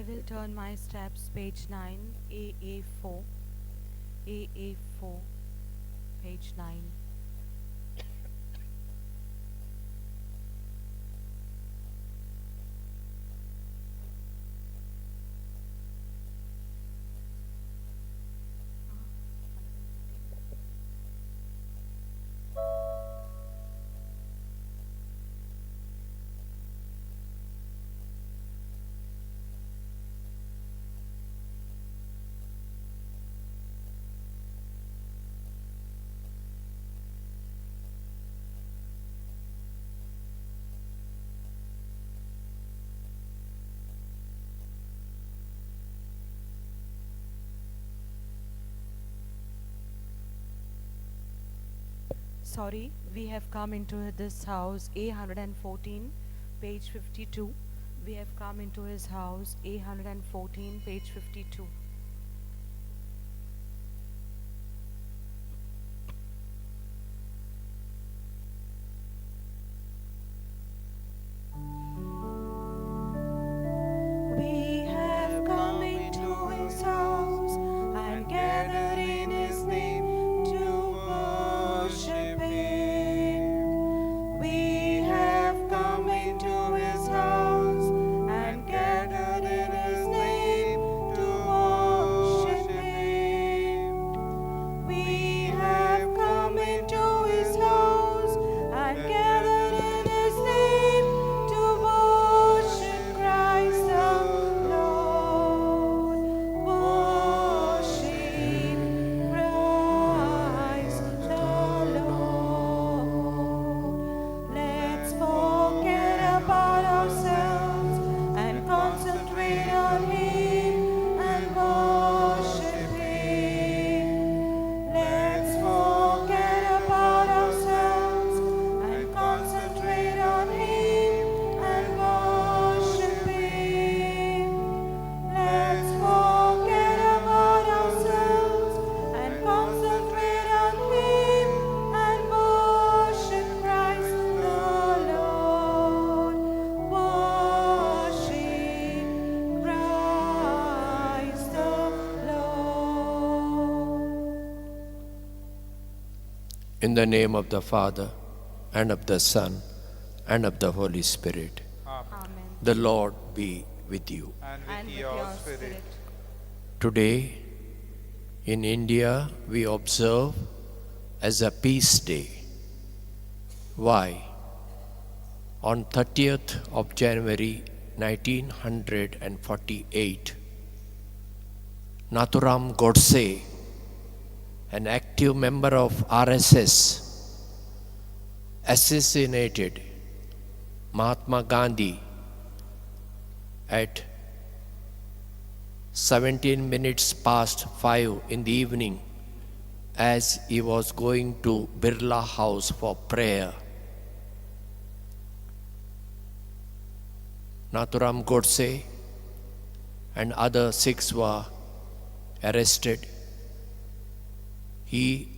I will turn my steps, page 9, AA4, AA4, page 9. Sorry, we have come into this house, A114, page 52. We have come into his house, A114, page 52. We have come into his house and gathered in his name to worship him. We have come into his house and gathered in his name to worship him. We have come into his house and gathered in his name to worship Christ the Lord. Worship Christ the Lord. Let's forget about ourselves and concentrate on him and worship him. Let's forget about ourselves and concentrate on him and worship him. Let's forget about ourselves and concentrate on him and worship Christ the Lord. Worship Christ the Lord. In the name of the Father, and of the Son, and of the Holy Spirit. Amen. The Lord be with you. And And with with your your spirit. spirit. Today, in India, we observe as a peace day. Why? On 30th of January 1948, Nathuram Godse, an active member of RSS, assassinated Mahatma Gandhi at 17 minutes past 5 in the evening as he was going to Birla House for prayer. Nathuram Godse and other 6 were arrested. He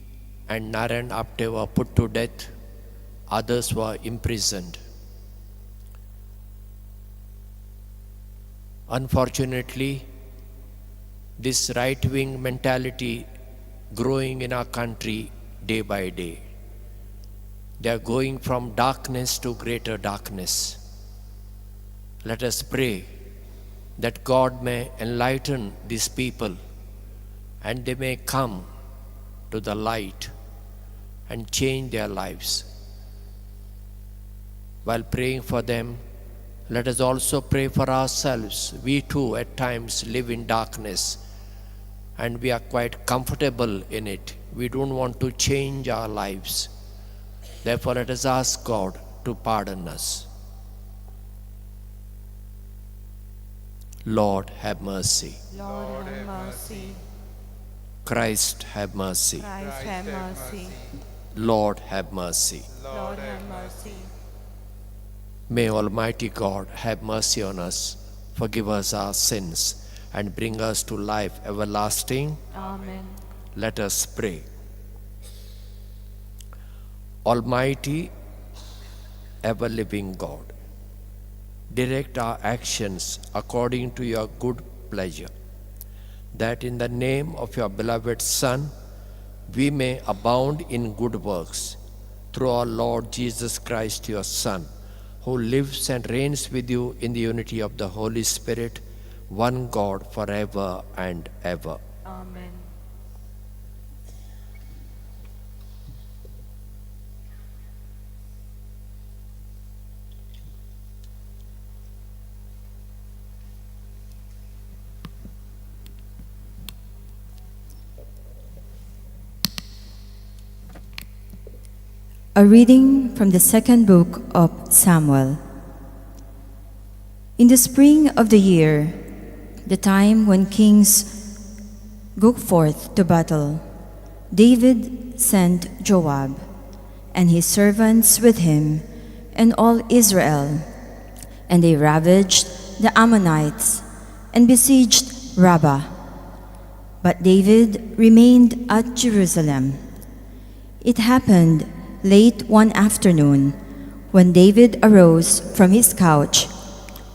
and Narayan Apte were put to death. Others were imprisoned. Unfortunately, this right-wing mentality growing in our country day by day. They are going from darkness to greater darkness. Let us pray that God may enlighten these people and they may come to the light and change their lives. While praying for them, let us also pray for ourselves. We too at times live in darkness and we are quite comfortable in it. We don't want to change our lives. Therefore, let us ask God to pardon us. Lord, have mercy. Lord, have mercy. Christ, have mercy. Christ, have mercy. Lord, have mercy. Lord, have mercy. May Almighty God have mercy on us, forgive us our sins, and bring us to life everlasting. Amen. Let us pray. Almighty, ever-living God, direct our actions according to your good pleasure, that in the name of your beloved Son, we may abound in good works, through our Lord Jesus Christ, your Son, who lives and reigns with you in the unity of the Holy Spirit, one God, forever and ever. Amen. A reading from the second book of Samuel. In the spring of the year, the time when kings go forth to battle, David sent Joab and his servants with him and all Israel, and they ravaged the Ammonites and besieged Rabbah. But David remained at Jerusalem. It happened late one afternoon, when David arose from his couch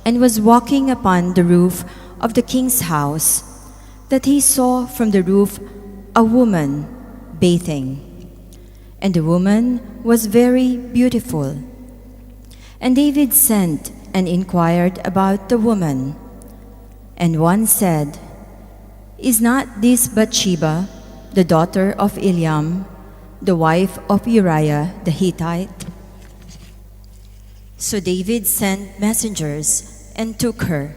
and was walking upon the roof of the king's house, that he saw from the roof a woman bathing. And the woman was very beautiful. And David sent and inquired about the woman. And one said, "Is not this Bathsheba, the daughter of Eliam, the wife of Uriah the Hittite?" So David sent messengers and took her,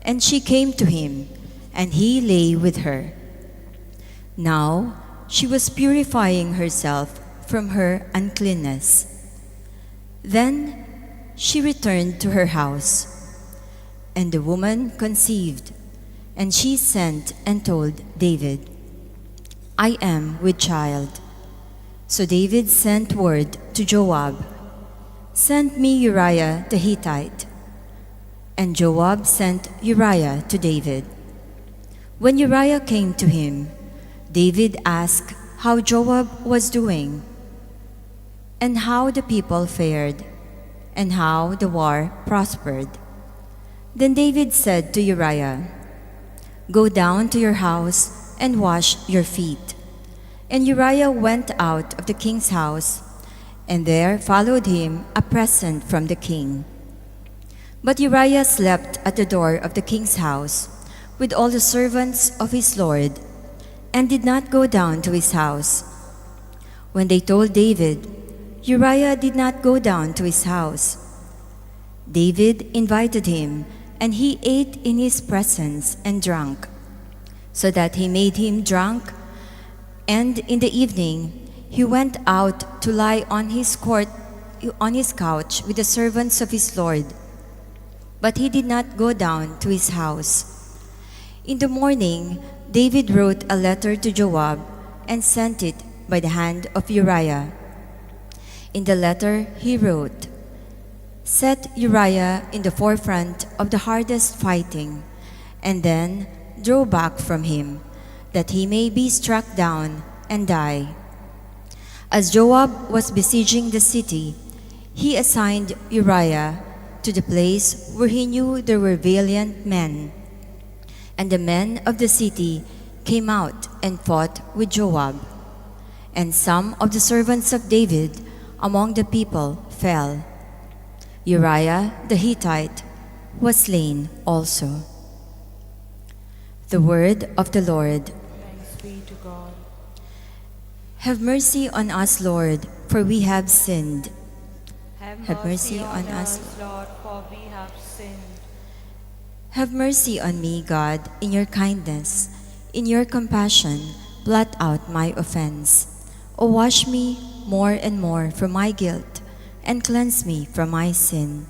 and she came to him, and he lay with her. Now she was purifying herself from her uncleanness. Then she returned to her house, and the woman conceived, and she sent and told David, "I am with child." So David sent word to Joab, "Send me Uriah the Hittite." And Joab sent Uriah to David. When Uriah came to him, David asked how Joab was doing, and how the people fared, and how the war prospered. Then David said to Uriah, "Go down to your house and wash your feet." And Uriah went out of the king's house, and there followed him a present from the king. But Uriah slept at the door of the king's house with all the servants of his lord, and did not go down to his house. When they told David, Uriah did not go down to his house. David invited him, and he ate in his presence and drank, so that he made him drunk. And in the evening he went out to lie on his couch with the servants of his lord. But he did not go down to his house. In the morning David wrote a letter to Joab and sent it by the hand of Uriah. In the letter he wrote, "Set Uriah in the forefront of the hardest fighting, and then draw back from him, that he may be struck down and die." As Joab was besieging the city, he assigned Uriah to the place where he knew there were valiant men. And the men of the city came out and fought with Joab. And some of the servants of David among the people fell. Uriah the Hittite was slain also. The word of the Lord. Thanks be to God. Have mercy on us, Lord, for we have sinned. Have mercy on us, Lord, for we have sinned. Have mercy on me, God, in your kindness. In your compassion, blot out my offense. O wash me more and more from my guilt, and cleanse me from my sin.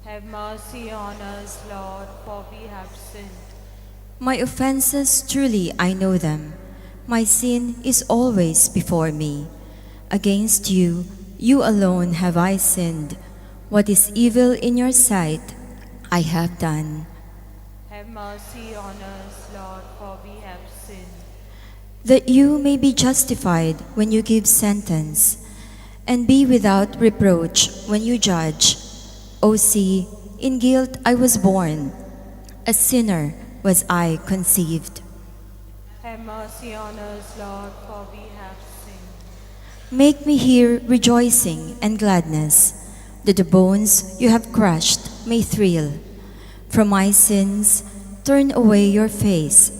Have mercy on us, Lord, for we have sinned. My offenses, truly I know them. My sin is always before me. Against you, you alone have I sinned. What is evil in your sight, I have done. Have mercy on us, Lord, for we have sinned. That you may be justified when you give sentence, and be without reproach when you judge. O see, In guilt I was born, a sinner was I conceived. Have mercy on us, Lord, for we have sinned. Make me hear rejoicing and gladness, that the bones you have crushed may thrill. From my sins, turn away your face,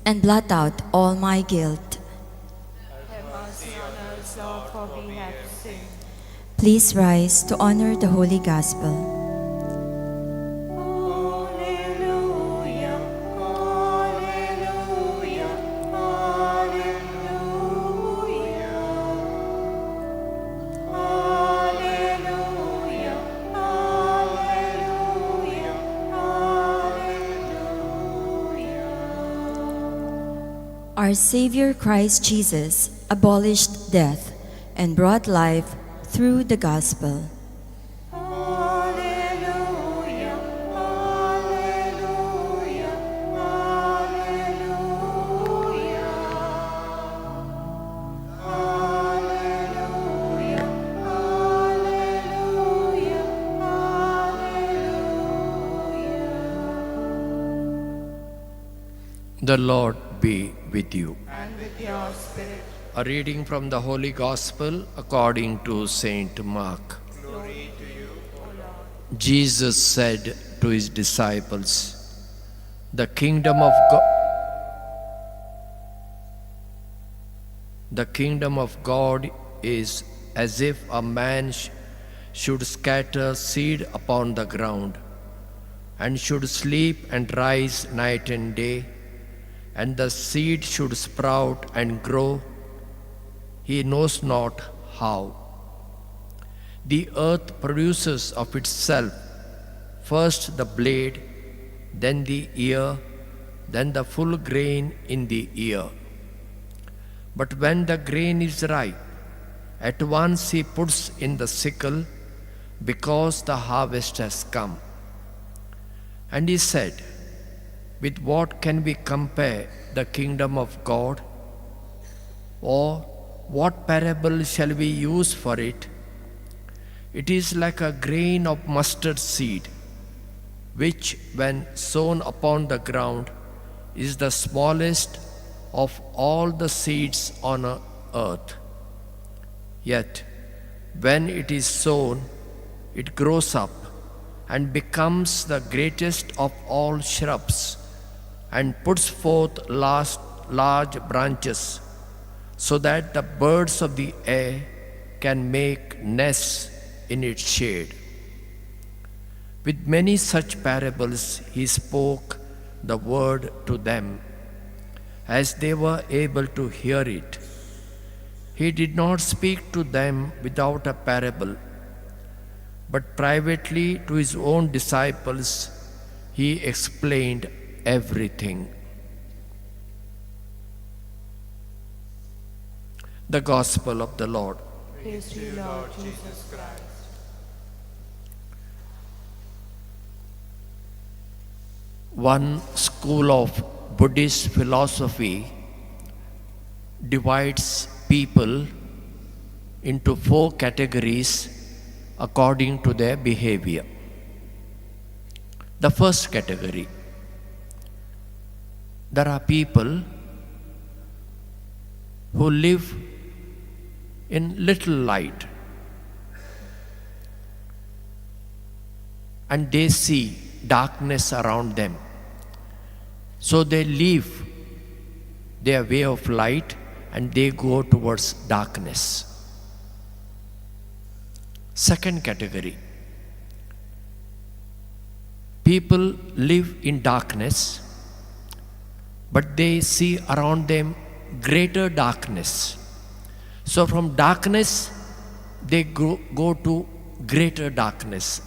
and blot out all my guilt. Have mercy on us, Lord, for we have sinned. Please rise to honor the Holy Gospel. Alleluia, alleluia, alleluia. Alleluia, alleluia, alleluia. Our Savior Christ Jesus abolished death and brought life through the gospel. Alleluia, alleluia, alleluia. Alleluia, alleluia, alleluia. The Lord be with you. And with your spirit. A reading from the Holy Gospel according to Saint Mark. Glory to you, O Lord. Jesus said to his disciples, The kingdom of God is as if a man should scatter seed upon the ground, and should sleep and rise night and day, and the seed should sprout and grow, he knows not how. The earth produces of itself first the blade, then the ear, then the full grain in the ear. But when the grain is ripe, at once he puts in the sickle, because the harvest has come. And he said, With what can we compare the kingdom of God? Or what parable shall we use for it? It is like a grain of mustard seed, which, when sown upon the ground, is the smallest of all the seeds on earth. Yet, when it is sown, it grows up and becomes the greatest of all shrubs, and puts forth large branches, so that the birds of the air can make nests in its shade. With many such parables he spoke the word to them, as they were able to hear it. He did not speak to them without a parable, but privately to his own disciples he explained everything. The Gospel of the Lord. Praise to you, Lord Jesus Christ. One school of Buddhist philosophy divides people into 4 categories according to their behavior. The first category, there are people who live in little light, and they see darkness around them. So they leave their way of light and they go towards darkness. Second category, people live in darkness, but they see around them greater darkness. So from darkness, they go to greater darkness.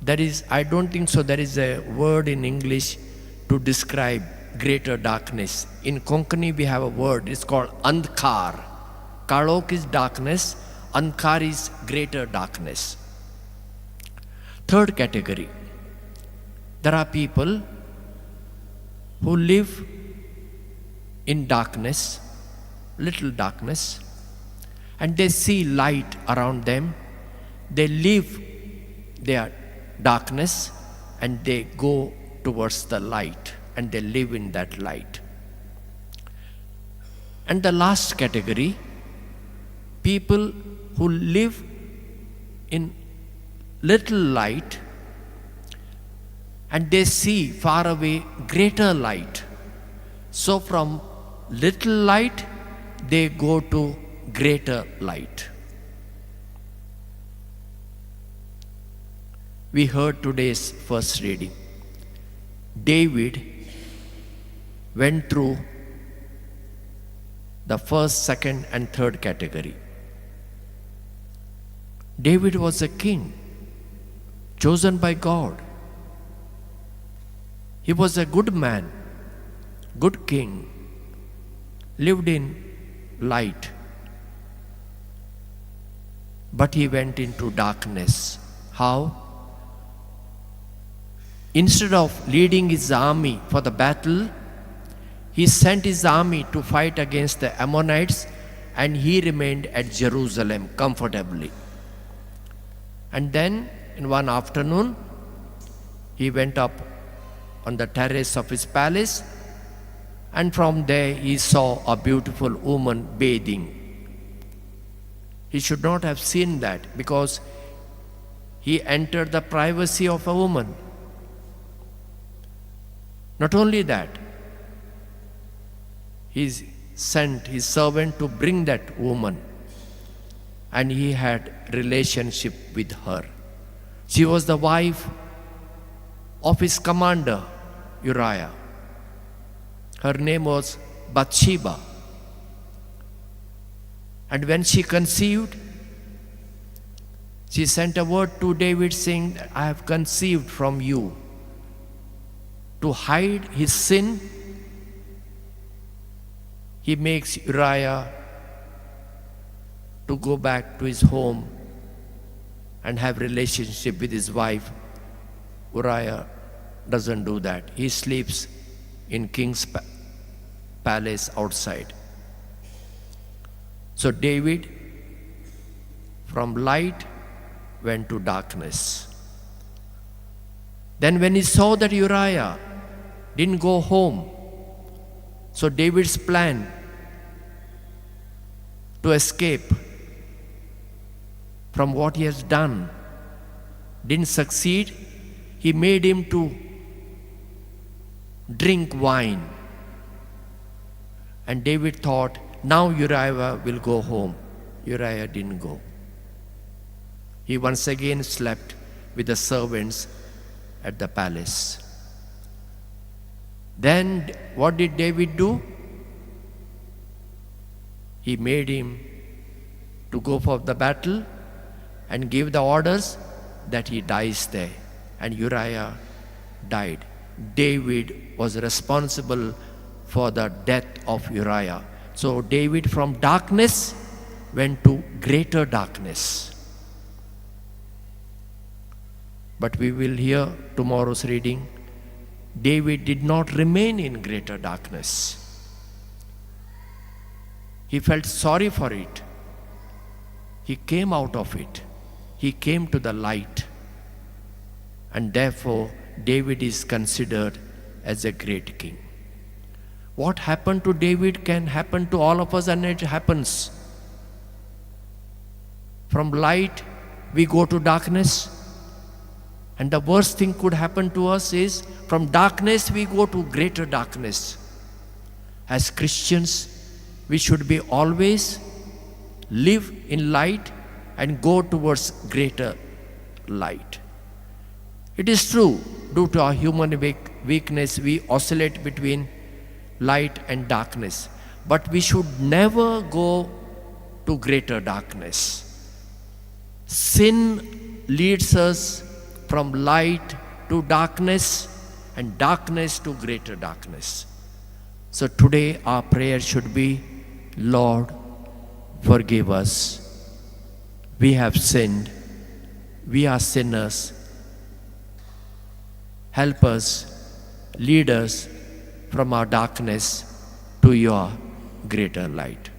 That is, I don't think so there is a word in English to describe greater darkness. In Konkani we have a word, it's called Andhkar. Kalok is darkness, Andhkar is greater darkness. Third category, there are people who live in darkness, little darkness, and they see light around them. They leave their darkness and they go towards the light and they live in that light. And the last category, people who live in little light and they see far away greater light. So from little light, they go to greater light. We heard today's first reading. David went through the first, second, and third category. David was a king, chosen by God. He was a good man, good king, lived in light. But he went into darkness. How? Instead of leading his army for the battle, he sent his army to fight against the Ammonites, and he remained at Jerusalem comfortably. And then, in one afternoon, he went up on the terrace of his palace, and from there he saw a beautiful woman bathing. He should not have seen that because he entered the privacy of a woman. Not only that, he sent his servant to bring that woman, and he had relationship with her. She was the wife of his commander, Uriah. Her name was Bathsheba. And when she conceived, she sent a word to David saying, I have conceived from you. To hide his sin, he makes Uriah to go back to his home and have relationship with his wife. Uriah doesn't do that. He sleeps in king's palace outside. So David from light went to darkness. Then when he saw that Uriah didn't go home, so David's plan to escape from what he has done didn't succeed, he made him to drink wine. And David thought, now Uriah will go home. Uriah didn't go. He once again slept with the servants at the palace. Then what did David do? He made him to go for the battle and give the orders that he dies there. And Uriah died. David was responsible for the death of Uriah. So David from darkness went to greater darkness. But we will hear tomorrow's reading. David did not remain in greater darkness. He felt sorry for it. He came out of it. He came to the light. And therefore, David is considered as a great king. What happened to David can happen to all of us, and it happens. From light, we go to darkness. And the worst thing could happen to us is from darkness we go to greater darkness. As Christians, we should be always live in light and go towards greater light. It is true, due to our human weakness, we oscillate between light and darkness. But we should never go to greater darkness. Sin leads us from light to darkness and darkness to greater darkness. So today our prayer should be, Lord, forgive us. We have sinned. We are sinners. Help us, lead us from our darkness to your greater light.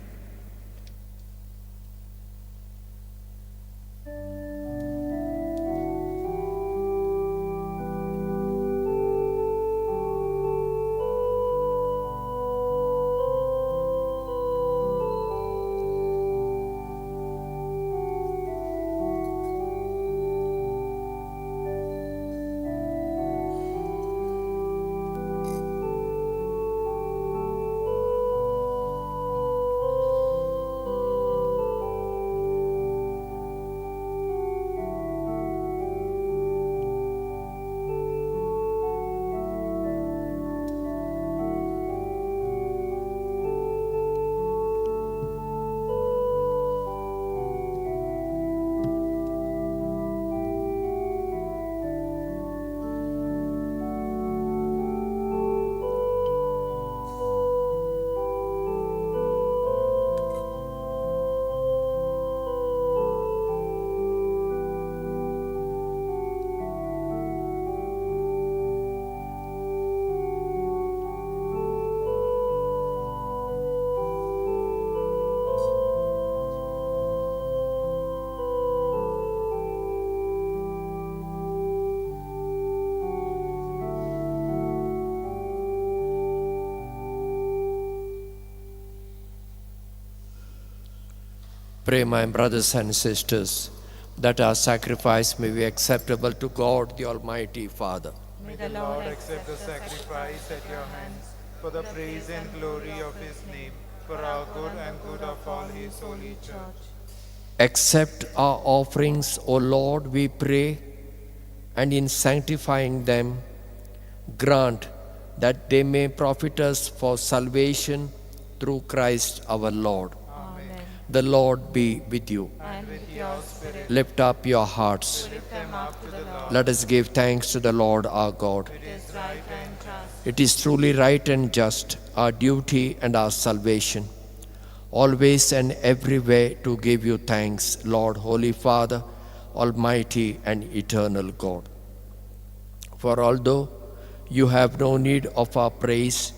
Pray, my brothers and sisters, that our sacrifice may be acceptable to God, the Almighty Father. May the Lord accept the sacrifice at your hands for the praise and glory of his name, for our good and good of all his holy church. Accept our offerings, O Lord, we pray, and in sanctifying them, grant that they may profit us for salvation through Christ our Lord. Amen. The Lord be with you. And with your spirit, Lift up your hearts. lift them up to the Lord. Let us give thanks to the Lord our God. It is right and just. It is truly right and just, our duty and our salvation, always and everywhere to give you thanks, Lord, Holy Father, Almighty and eternal God. For although you have no need of our praise,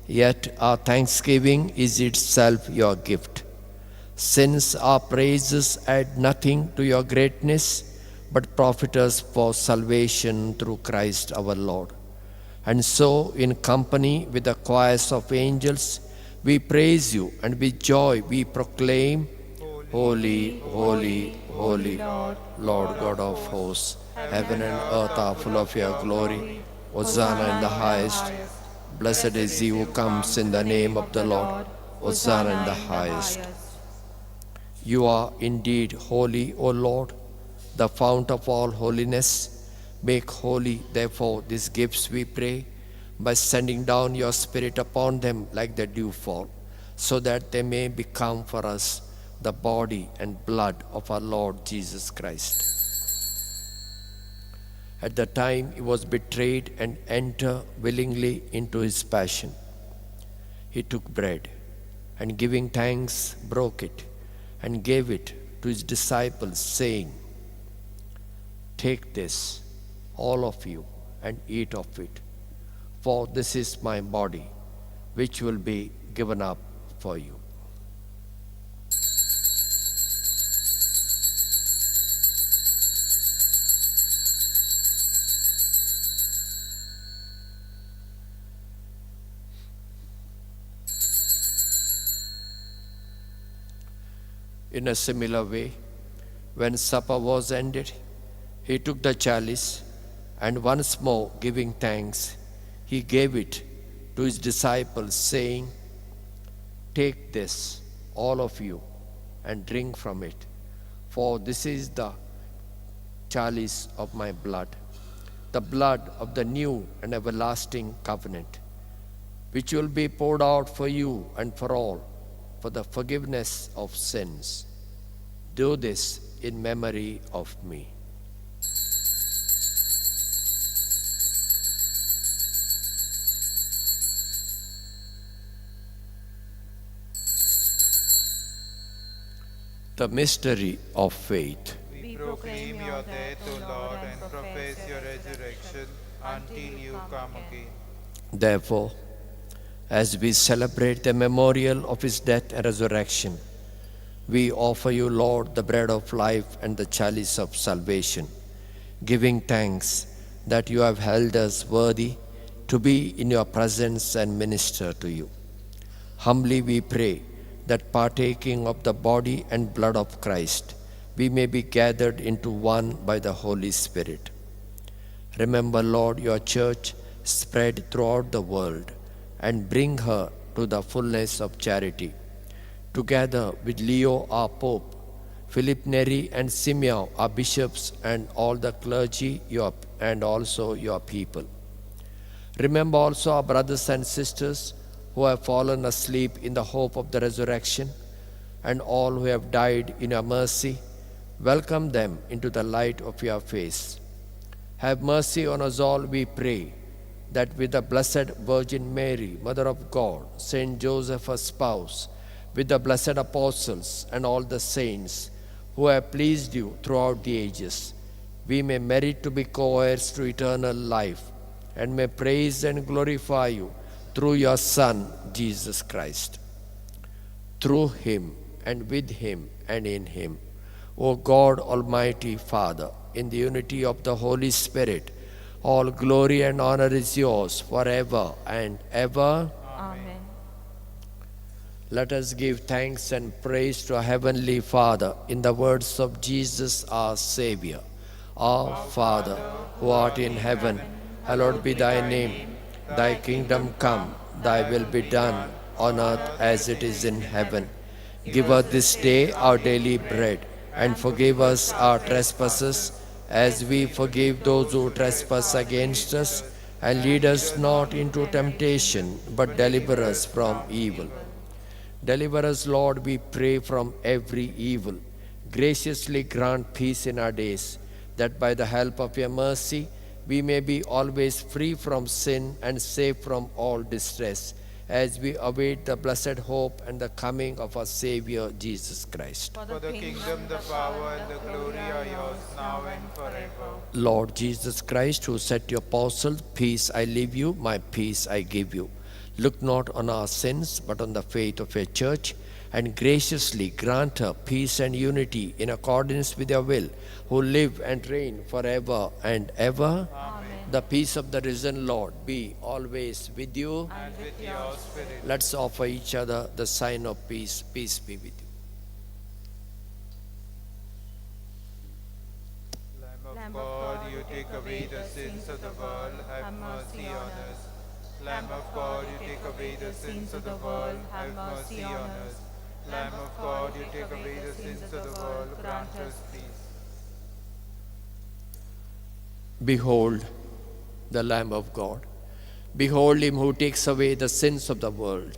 yet our thanksgiving is itself your gift. Since our praises add nothing to your greatness, but profit us for salvation through Christ our Lord. And so, in company with the choirs of angels, we praise you, and with joy we proclaim, Holy, holy, holy, Lord God of hosts. Heaven and earth are full of your glory. Hosanna in the highest. Blessed is he who comes in the name of the Lord. Hosanna in the highest. You are indeed holy, O Lord, the fount of all holiness. Make holy, therefore, these gifts, we pray, by sending down your Spirit upon them like the dewfall, so that they may become for us the body and blood of our Lord Jesus Christ. At the time he was betrayed and entered willingly into his passion, he took bread, and giving thanks, broke it, and gave it to his disciples, saying, Take this, all of you, and eat of it, for this is my body, which will be given up for you. In a similar way, when supper was ended, he took the chalice, and once more giving thanks, he gave it to his disciples, saying, Take this, all of you, and drink from it, for this is the chalice of my blood, the blood of the new and everlasting covenant, which will be poured out for you and for all, for the forgiveness of sins. Do this in memory of me. The mystery of faith. We proclaim your death, O Lord, and profess your resurrection until you come again. Therefore, as we celebrate the memorial of his death and resurrection, we offer you, Lord, the bread of life and the chalice of salvation, giving thanks that you have held us worthy to be in your presence and minister to you. Humbly we pray that partaking of the body and blood of Christ, we may be gathered into one by the Holy Spirit. Remember, Lord, your church spread throughout the world, and bring her to the fullness of charity. Together with Leo, our Pope, Philip Neri and Simeon, our bishops, and all the clergy, and also your people. Remember also our brothers and sisters who have fallen asleep in the hope of the resurrection, and all who have died in your mercy. Welcome them into the light of your face. Have mercy on us all, we pray, that with the Blessed Virgin Mary, Mother of God, Saint Joseph, her spouse, with the blessed apostles and all the saints who have pleased you throughout the ages, we may merit to be co-heirs to eternal life, and may praise and glorify you through your Son, Jesus Christ. Through him, and with him, and in him, O God, Almighty Father, in the unity of the Holy Spirit, all glory and honor is yours forever and ever. Amen. Let us give thanks and praise to our Heavenly Father in the words of Jesus our Savior. Our Father, who art in heaven, hallowed be thy name. Thy kingdom come, thy will be done on earth as it is in heaven. Give us this day our daily bread, and forgive us our trespasses, as we forgive those who trespass against us. And lead us not into temptation, but deliver us from evil. Deliver us, Lord, we pray, from every evil. Graciously grant peace in our days, that by the help of your mercy we may be always free from sin and safe from all distress, as we await the blessed hope and the coming of our Savior Jesus Christ. For the kingdom, the power, and the glory are yours, now and forever. Lord Jesus Christ, who said to your apostles, "Peace I leave you, my peace I give you," look not on our sins, but on the faith of your church, and graciously grant her peace and unity in accordance with your will, who live and reign forever and ever. Amen. The peace of the risen Lord be always with you. And with your spirit. Let's offer each other the sign of peace. Peace be with you. Lamb of God, you take away the sins of the world, have mercy on us. Lamb of God, you take away the sins of the world, have mercy on us. Lamb of God, you take away the sins of the world, grant us peace. Behold the Lamb of God. Behold him who takes away the sins of the world.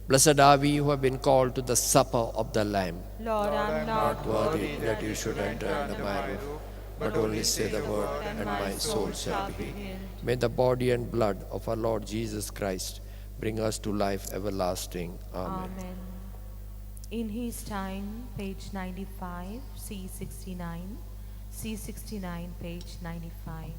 Blessed are we who have been called to the supper of the Lamb. Lord, I am not Not worthy that you should enter under my roof, but only say the word, and my soul shall be healed. May the body and blood of our Lord Jesus Christ bring us to life everlasting. Amen. Amen. In his time, page 95, C69. C69, page 95.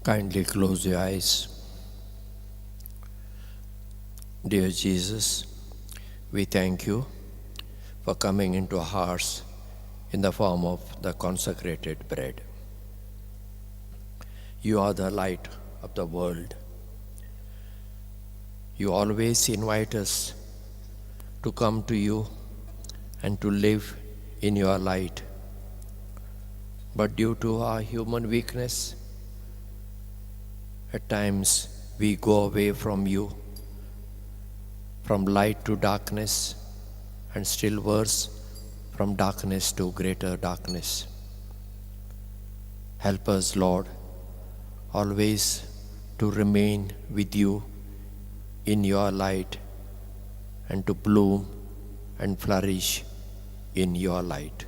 Kindly close your eyes. Dear Jesus, we thank you for coming into our hearts in the form of the consecrated bread. You are the light of the world. You always invite us to come to you and to live in your light. But due to our human weakness, at times we go away from you, from light to darkness, and still worse, from darkness to greater darkness. Help us, Lord, always to remain with you in your light and to bloom and flourish in your light.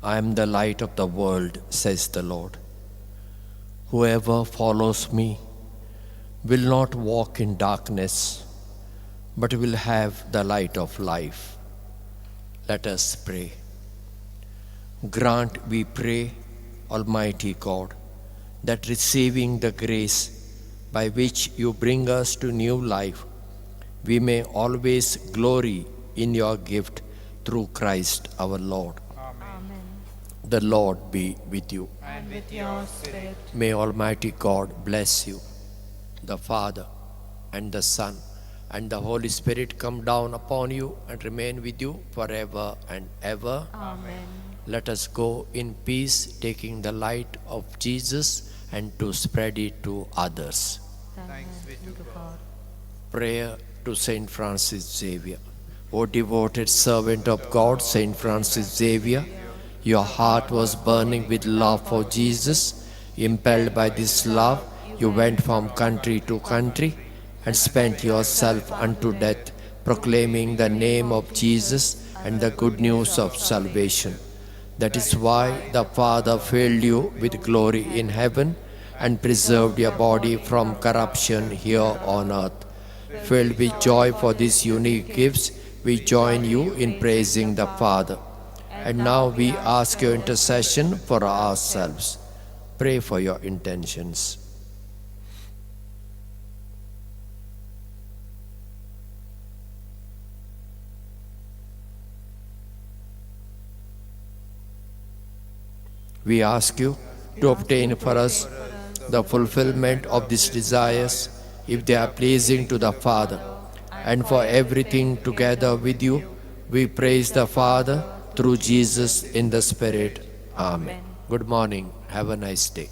I am the light of the world, says the Lord. Whoever follows me will not walk in darkness, but will have the light of life. Let us pray. Grant, we pray, Almighty God, that receiving the grace by which you bring us to new life, we may always glory in your gift through Christ our Lord. Amen. The Lord be with you. And with your spirit. May Almighty God bless you, the Father and the Son and the Holy Spirit come down upon you and remain with you forever and ever. Amen. Let us go in peace, taking the light of Jesus and to spread it to others. Thanks be to God. Prayer to Saint Francis Xavier. O devoted servant of God, Saint Francis Xavier, your heart was burning with love for Jesus. Impelled by this love, you went from country to country and spent yourself unto death, proclaiming the name of Jesus and the good news of salvation. That is why the Father filled you with glory in heaven and preserved your body from corruption here on earth. Filled with joy for these unique gifts, we join you in praising the Father. And now we ask your intercession for ourselves. Pray for your intentions. We ask you to obtain for us the fulfillment of these desires, if they are pleasing to the Father. And for everything together with you, we praise the Father through Jesus in the Spirit. Amen. Good morning. Have a nice day.